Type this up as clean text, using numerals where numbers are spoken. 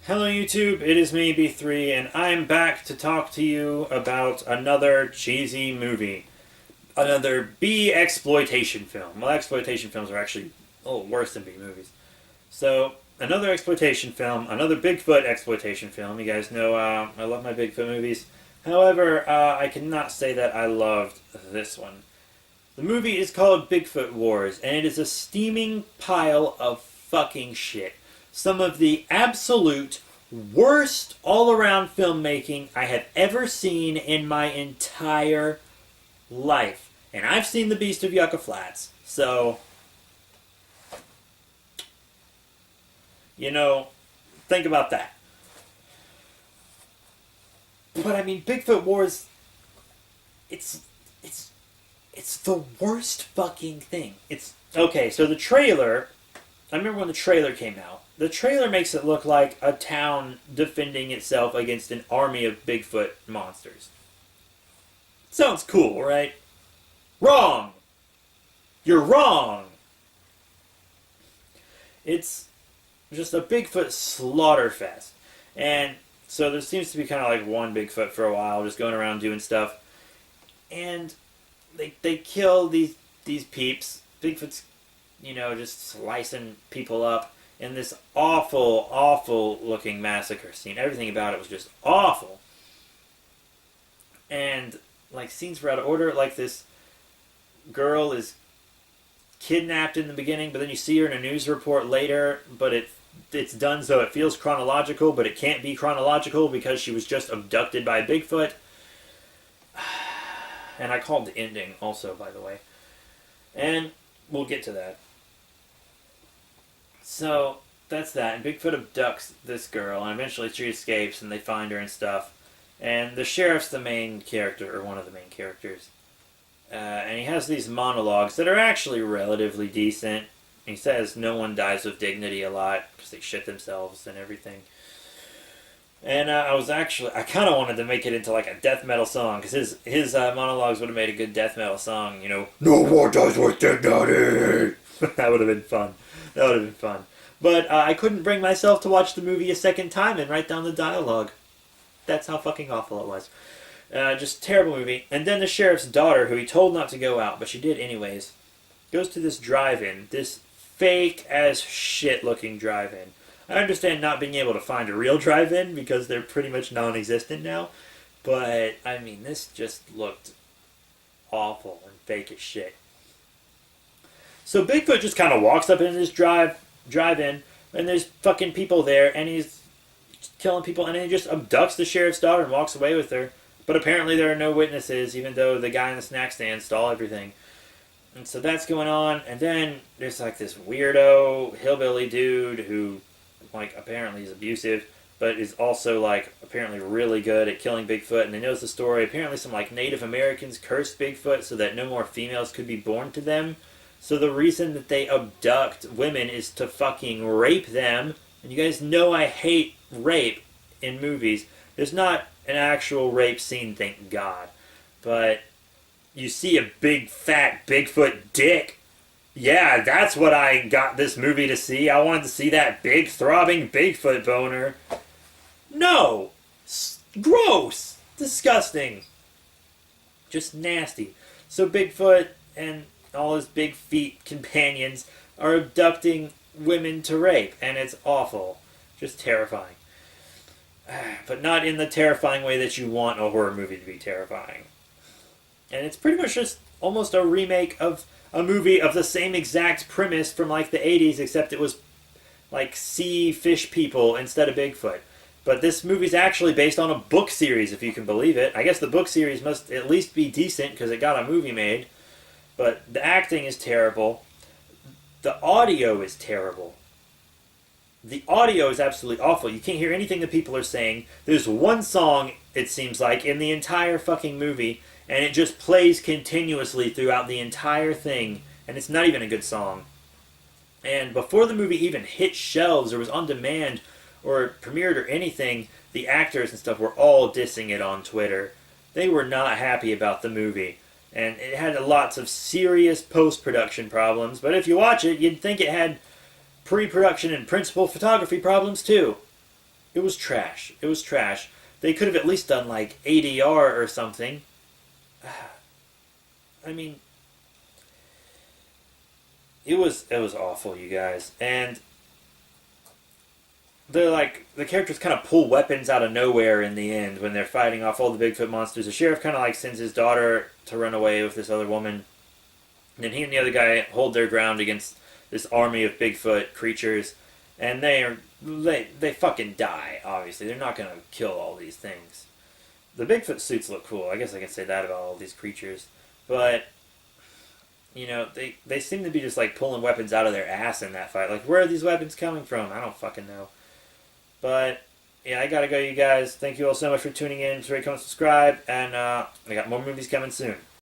Hello YouTube, it is me, B3, and I'm back to talk to you about another cheesy movie. Another B-exploitation film. Well, exploitation films are actually a little worse than B-movies. So, another exploitation film, another Bigfoot exploitation film. You guys know I love my Bigfoot movies. However, I cannot say that I loved this one. The movie is called Bigfoot Wars, and it is a steaming pile of fucking shit. Some of the absolute worst all around filmmaking I have ever seen in my entire life. And I've seen The Beast of Yucca Flats. So, you know, think about that. But I mean, Bigfoot Wars, it's it's it's the worst fucking thing. It's okay. So the trailer, I remember when the trailer came out. The trailer makes it look like a town defending itself against an army of Bigfoot monsters. Sounds cool, right? Wrong. You're wrong. It's just a Bigfoot slaughter fest, and so there seems to be kind of like one Bigfoot for a while, just going around doing stuff, and they kill these peeps. Bigfoot's, just slicing people up in this awful, awful looking massacre scene. Everything about it was just awful. And like scenes were out of order. Like this girl is kidnapped in the beginning, but then you see her in a news report later, but it's done so it feels chronological, but it can't be chronological because she was just abducted by Bigfoot. And I called the ending also, by the way. And we'll get to that. So, that's that. And Bigfoot abducts this girl, and eventually she escapes, and they find her and stuff. And the sheriff's the main character, or one of the main characters. And he has these monologues that are actually relatively decent. He says no one dies with dignity a lot, because they shit themselves and everything. And I kind of wanted to make it into like a death metal song, because his monologues would have made a good death metal song, No one dies with dignity! That would have been fun. That would have been fun. But I couldn't bring myself to watch the movie a second time and write down the dialogue. That's how fucking awful it was. Just terrible movie. And then the sheriff's daughter, who he told not to go out, but she did anyways, goes to this drive-in. This fake as shit looking drive-in. I understand not being able to find a real drive-in because they're pretty much non-existent now. But, I mean, this just looked awful and fake as shit. So Bigfoot just kind of walks up into this drive-in, and there's fucking people there, and he's killing people, and then he just abducts the sheriff's daughter and walks away with her. But apparently there are no witnesses, even though the guy in the snack stand stole everything. And so that's going on, and then there's like this weirdo hillbilly dude who, like, apparently is abusive, but is also, like, apparently really good at killing Bigfoot, and he knows the story. Apparently some, like, Native Americans cursed Bigfoot so that no more females could be born to them. So the reason that they abduct women is to fucking rape them. And you guys know I hate rape in movies. There's not an actual rape scene, thank God. But you see a big, fat Bigfoot dick. Yeah, that's what I got this movie to see. I wanted to see that big, throbbing Bigfoot boner. No! Gross! Disgusting. Just nasty. So Bigfoot and all his big feet companions are abducting women to rape, and it's awful. Just terrifying. But not in the terrifying way that you want a horror movie to be terrifying. And it's pretty much just almost a remake of a movie of the same exact premise from like the 80s, except it was like sea fish people instead of Bigfoot. But this movie's actually based on a book series, if you can believe it. I guess the book series must at least be decent because it got a movie made. But the acting is terrible. The audio is terrible. The audio is absolutely awful. You can't hear anything that people are saying. There's one song, it seems like, in the entire fucking movie, and it just plays continuously throughout the entire thing, and it's not even a good song. And before the movie even hit shelves or was on demand or premiered or anything, the actors and stuff were all dissing it on Twitter. They were not happy about the movie. And it had lots of serious post-production problems, but if you watch it, you'd think it had pre-production and principal photography problems too. It was trash. It was trash. They could have at least done like ADR or something. I mean, it was awful, you guys. And they're like the characters kind of pull weapons out of nowhere in the end when they're fighting off all the Bigfoot monsters. The sheriff kind of like sends his daughter to run away with this other woman, and then he and the other guy hold their ground against this army of Bigfoot creatures, and they fucking die. Obviously, they're not gonna kill all these things. The Bigfoot suits look cool. I guess I can say that about all these creatures, but they seem to be just like pulling weapons out of their ass in that fight. Like, where are these weapons coming from? I don't fucking know. But yeah, I gotta go, you guys. Thank you all so much for tuning in. Make sure you come and subscribe, and I got more movies coming soon.